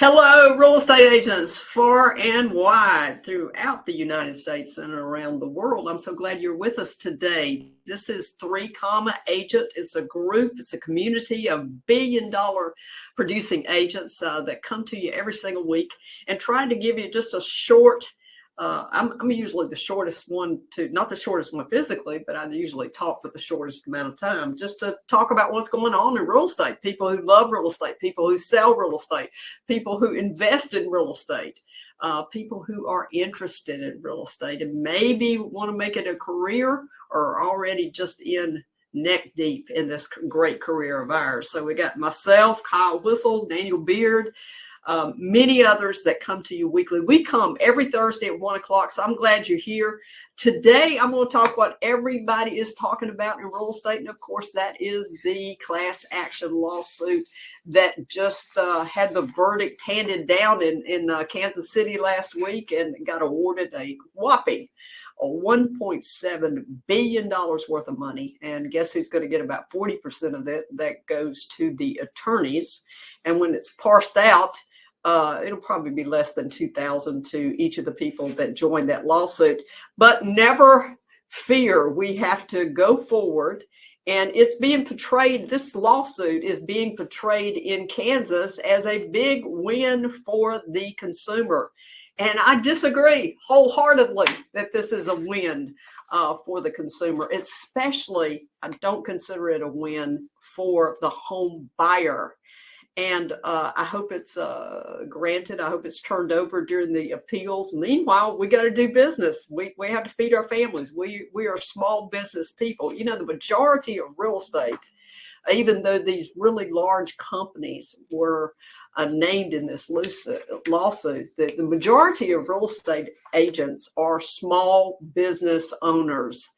Hello, real estate agents far and wide throughout the United States and around the world. I'm so glad you're with us today. This is 3 Agent. It's a group, it's a community of billion-dollar producing agents that come to you every single week and try to give you just a short I'm usually the shortest one not the shortest one physically, but I usually talk for the shortest amount of time just to talk about what's going on in real estate. People who love real estate, people who sell real estate, people who invest in real estate, people who are interested in real estate and maybe want to make it a career or are already just in neck deep in this great career of ours. So we got myself, Kyle Whistle, Daniel Beard, many others that come to you weekly. We come every Thursday at 1 o'clock, so I'm glad you're here. Today, I'm going to talk what everybody is talking about in real estate, and of course, that is the class action lawsuit that just had the verdict handed down in Kansas City last week and got awarded a whopping $1.7 billion worth of money. And guess who's going to get about 40% of that? That goes to the attorneys. And when it's parsed out, it'll probably be less than $2,000 to each of the people that joined that lawsuit. But never fear, we have to go forward. And it's being portrayed, this lawsuit is being portrayed in Kansas as a big win for the consumer. And I disagree wholeheartedly that this is a win for the consumer. Especially, I don't consider it a win for the home buyer. And I hope it's granted. I hope it's turned over during the appeals. Meanwhile, we got to do business. We have to feed our families. We are small business people. You know, the majority of real estate, even though these really large companies were named in this lawsuit, the majority of real estate agents are small business owners.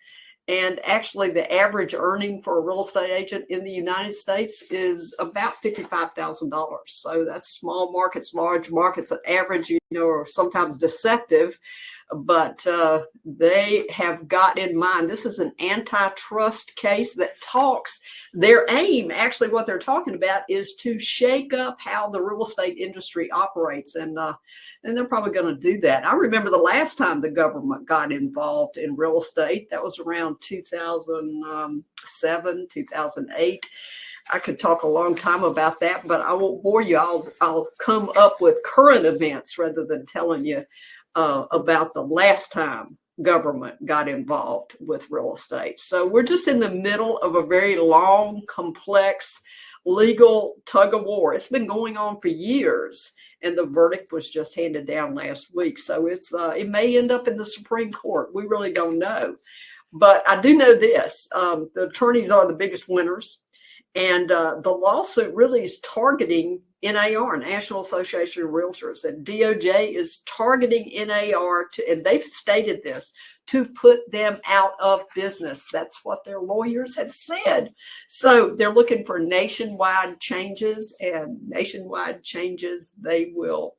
And actually, the average earning for a real estate agent in the United States is about $55,000. So that's small markets, large markets. An average, are sometimes deceptive, but they have got in mind, this is an antitrust case that talks, their aim, actually what they're talking about is to shake up how the real estate industry operates. And they're probably going to do that. I remember the last time the government got involved in real estate, that was around 2007, 2008. I could talk a long time about that, but I won't bore you. I'll come up with current events rather than telling you about the last time government got involved with real estate. So we're just in the middle of a very long, complex legal tug of war. It's been going on for years, and the verdict was just handed down last week. So it may end up in the Supreme Court. We really don't know. But I do know this, the attorneys are the biggest winners. And the lawsuit really is targeting NAR, National Association of Realtors, and DOJ is targeting NAR and they've stated this, to put them out of business. That's what their lawyers have said. So they're looking for nationwide changes, and nationwide changes they will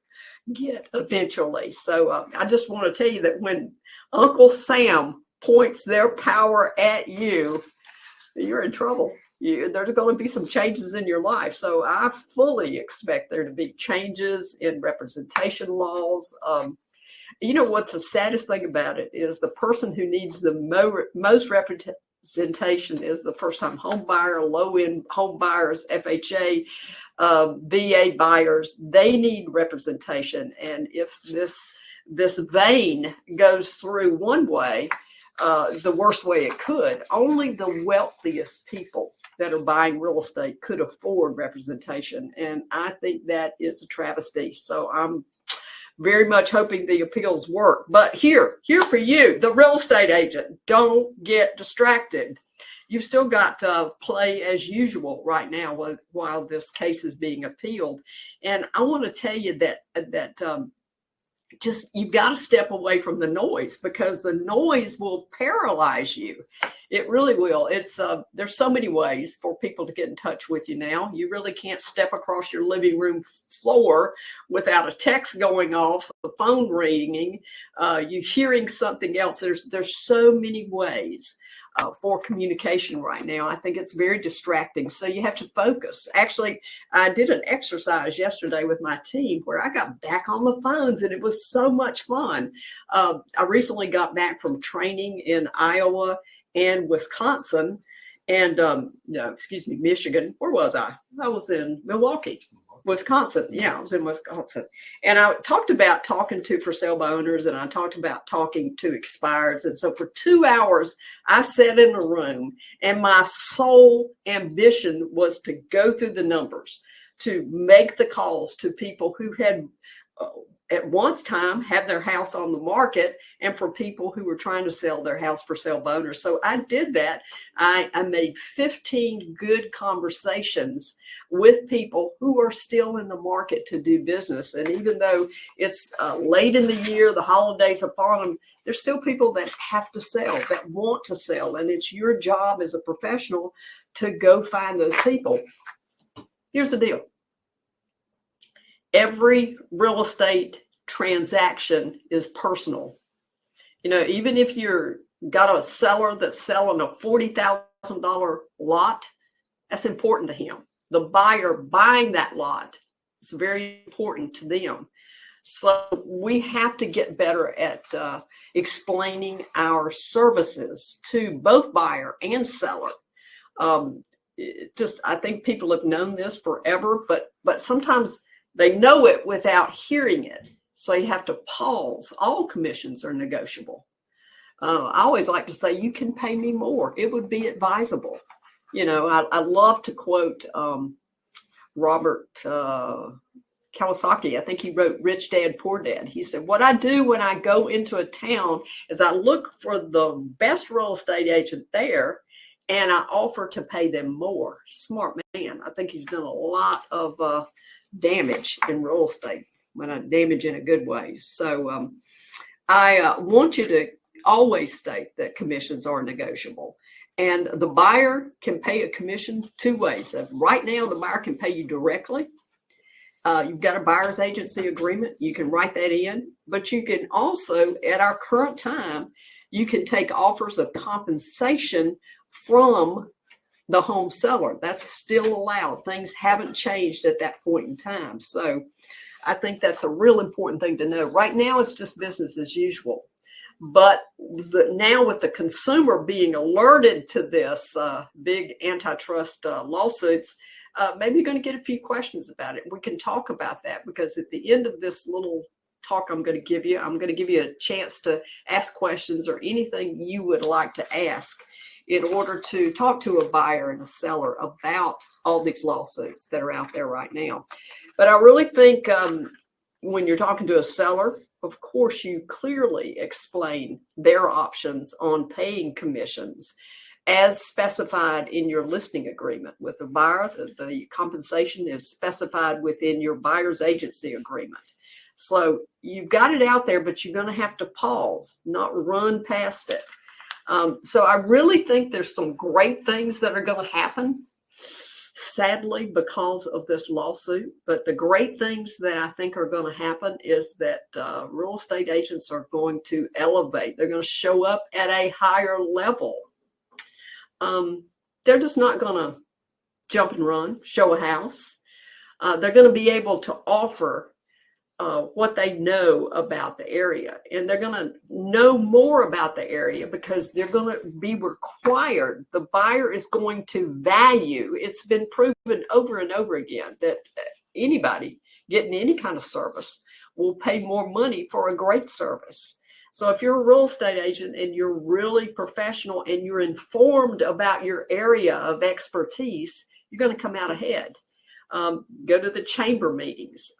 get eventually. So I just want to tell you that when Uncle Sam points their power at you, you're in trouble. There's going to be some changes in your life. So I fully expect there to be changes in representation laws. What's the saddest thing about it is the person who needs the most representation is the first-time home buyer, low-end home buyers, FHA, VA buyers. They need representation. And if this vein goes through one way, the worst way it could, only the wealthiest people that are buying real estate could afford representation. And I think that is a travesty. So I'm very much hoping the appeals work. But here for you, the real estate agent, don't get distracted. You've still got to play as usual right now while this case is being appealed. And I want to tell you that just you've got to step away from the noise, because the noise will paralyze you. It really will. There's so many ways for people to get in touch with you now. You really can't step across your living room floor without a text going off, the phone ringing, you hearing something else. There's so many ways for communication right now. I think it's very distracting. So you have to focus. Actually, I did an exercise yesterday with my team where I got back on the phones, and it was so much fun. I recently got back from training in Iowa and Wisconsin and, no, excuse me, Michigan. Where was I? I was in Milwaukee. Wisconsin. Yeah, I was in Wisconsin. And I talked about talking to for sale by owners, and I talked about talking to expireds. And so for 2 hours, I sat in a room, and my sole ambition was to go through the numbers, to make the calls to people who had at once time had their house on the market, and for people who were trying to sell their house for sale by owners. So I did that. I made 15 good conversations with people who are still in the market to do business. And even though it's late in the year, the holidays are upon them, there's still people that have to sell, that want to sell. And it's your job as a professional to go find those people. Here's the deal. Every real estate transaction is personal. You know, even if you're got a seller that's selling a $40,000 lot, that's important to him. The buyer buying that lot is very important to them. So we have to get better at explaining our services to both buyer and seller. I think people have known this forever, but sometimes they know it without hearing it. So you have to pause. All commissions are negotiable. I always like to say, you can pay me more. It would be advisable. You know, I love to quote Robert Kiyosaki. I think he wrote Rich Dad, Poor Dad. He said, what I do when I go into a town is I look for the best real estate agent there, and I offer to pay them more. Smart man. I think he's done a lot of damage in real estate, when I damage in a good way. So I want you to always state that commissions are negotiable. And the buyer can pay a commission two ways. Right now, the buyer can pay you directly. You've got a buyer's agency agreement. You can write that in. But you can also, at our current time, you can take offers of compensation from the home seller. That's still allowed. Things haven't changed at that point in time. So I think that's a real important thing to know. Right now, it's just business as usual. But now with the consumer being alerted to this big antitrust lawsuits, maybe you're going to get a few questions about it. We can talk about that, because at the end of this little talk I'm going to give you a chance to ask questions or anything you would like to ask in order to talk to a buyer and a seller about all these lawsuits that are out there right now. But I really think when you're talking to a seller, of course, you clearly explain their options on paying commissions as specified in your listing agreement. With the buyer, the compensation is specified within your buyer's agency agreement. So you've got it out there, but you're going to have to pause, not run past it. So I really think there's some great things that are going to happen, sadly, because of this lawsuit. But the great things that I think are going to happen is that real estate agents are going to elevate. They're going to show up at a higher level. They're just not going to jump and run, show a house. They're going to be able to offer what they know about the area, and they're going to know more about the area because they're going to be required. The buyer is going to value. It's been proven over and over again that anybody getting any kind of service will pay more money for a great service. So if you're a real estate agent and you're really professional and you're informed about your area of expertise, you're going to come out ahead. Go to the chamber meetings.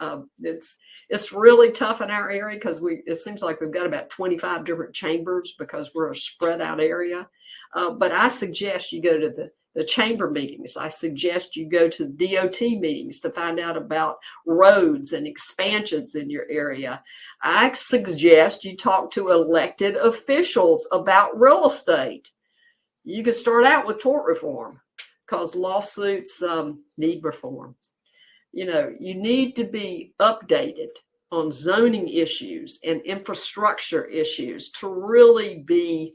It's really tough in our area because it seems like we've got about 25 different chambers because we're a spread out area. But I suggest you go to the chamber meetings. I suggest you go to DOT meetings to find out about roads and expansions in your area. I suggest you talk to elected officials about real estate. You can start out with tort reform, because lawsuits need reform. You know, you need to be updated on zoning issues and infrastructure issues to really be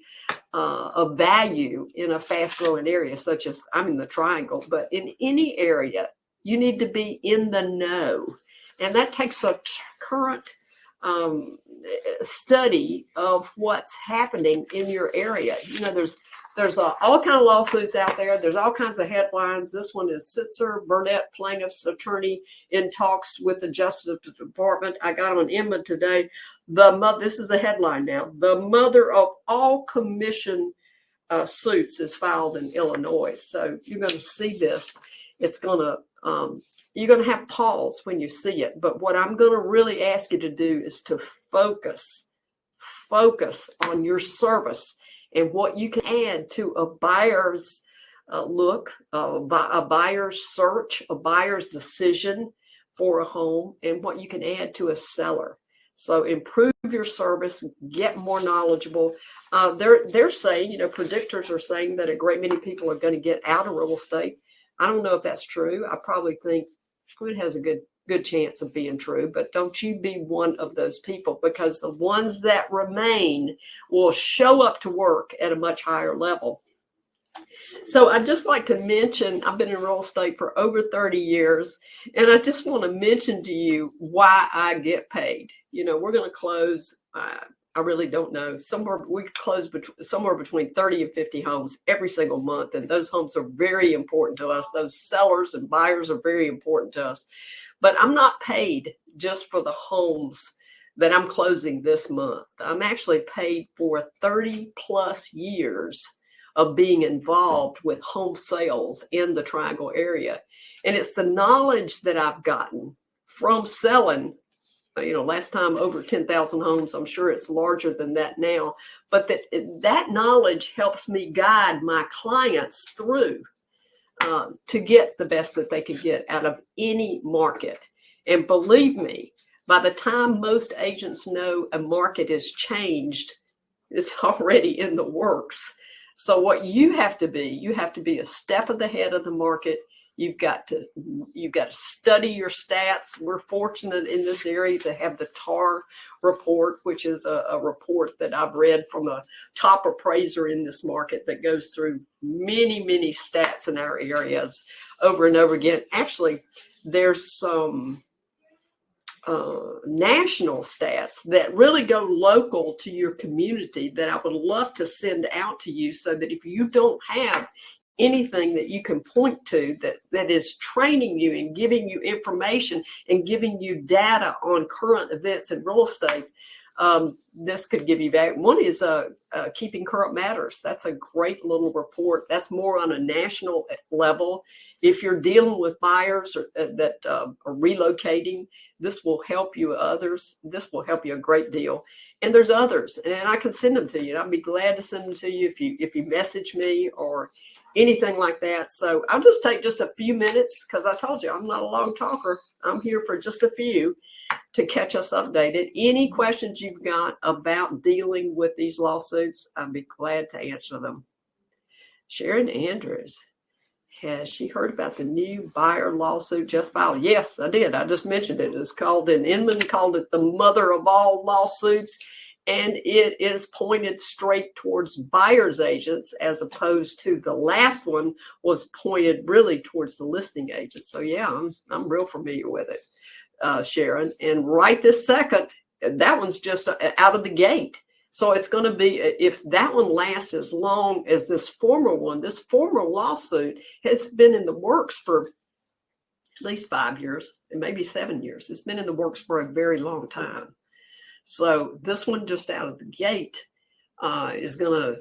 of value in a fast-growing area, such as I'm in the Triangle, but in any area, you need to be in the know. And that takes a current study of what's happening in your area. You know, there's all kind of lawsuits out there. There's all kinds of headlines. This one is Sitzer Burnett, plaintiff's attorney, in talks with the Justice Department. I got on Inman today. This is the headline now. The mother of all commission suits is filed in Illinois. So you're going to see this. It's going to you're going to have pause when you see it. But what I'm going to really ask you to do is to focus on your service and what you can add to a buyer's look, a buyer's search, a buyer's decision for a home, and what you can add to a seller. So improve your service, get more knowledgeable. They're saying, you know, predictors are saying that a great many people are going to get out of real estate. I don't know if that's true. I probably think it has a good chance of being true, but don't you be one of those people, because the ones that remain will show up to work at a much higher level. So I'd just like to mention, I've been in real estate for over 30 years, and I just want to mention to you why I get paid. You know, we're going to close, I really don't know, we close somewhere between 30 and 50 homes every single month, and those homes are very important to us. Those sellers and buyers are very important to us. But I'm not paid just for the homes that I'm closing this month. I'm actually paid for 30 plus years of being involved with home sales in the Triangle area. And it's the knowledge that I've gotten from selling, you know, last time over 10,000 homes. I'm sure it's larger than that now, but that knowledge helps me guide my clients through to get the best that they could get out of any market. And believe me, by the time most agents know a market has changed, it's already in the works. So what you have to be a step of the head of the market. You've got to study your stats. We're fortunate in this area to have the TAR report, which is a report that I've read from a top appraiser in this market that goes through many, many stats in our areas over and over again. Actually, there's some national stats that really go local to your community that I would love to send out to you, so that if you don't have anything that you can point to that is training you and giving you information and giving you data on current events in real estate, this could give you back. One is Keeping Current Matters. That's a great little report. That's more on a national level. If you're dealing with buyers that are relocating, this will help you. Others, this will help you a great deal. And there's others, and I can send them to you. I'd be glad to send them to you if you message me or anything like that. So I'll just take just a few minutes, because I told you I'm not a long talker. I'm here for just a few to catch us updated. Any questions you've got about dealing with these lawsuits, I'd be glad to answer them. Sharon Andrews, has she heard about the new buyer lawsuit just filed? Yes, I did. I just mentioned it. It's called, in Inman called it the mother of all lawsuits. And it is pointed straight towards buyer's agents, as opposed to the last one was pointed really towards the listing agent. So yeah, I'm real familiar with it, Sharon. And right this second, that one's just out of the gate. So it's going to be, if that one lasts as long as this former one, this former lawsuit has been in the works for at least 5 years and maybe 7 years. It's been in the works for a very long time. So this one just out of the gate is going to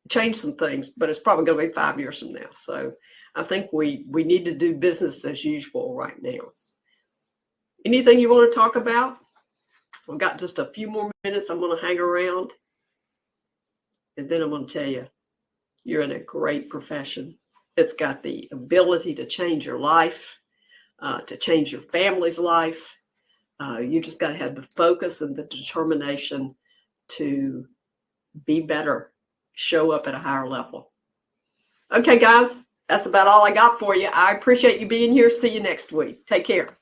change some things, but it's probably going to be 5 years from now. So I think we need to do business as usual right now. Anything you want to talk about? We've got just a few more minutes. I'm going to hang around, and then I'm going to tell you, you're in a great profession. It's got the ability to change your life, to change your family's life. You just got to have the focus and the determination to be better, show up at a higher level. Okay, guys, that's about all I got for you. I appreciate you being here. See you next week. Take care.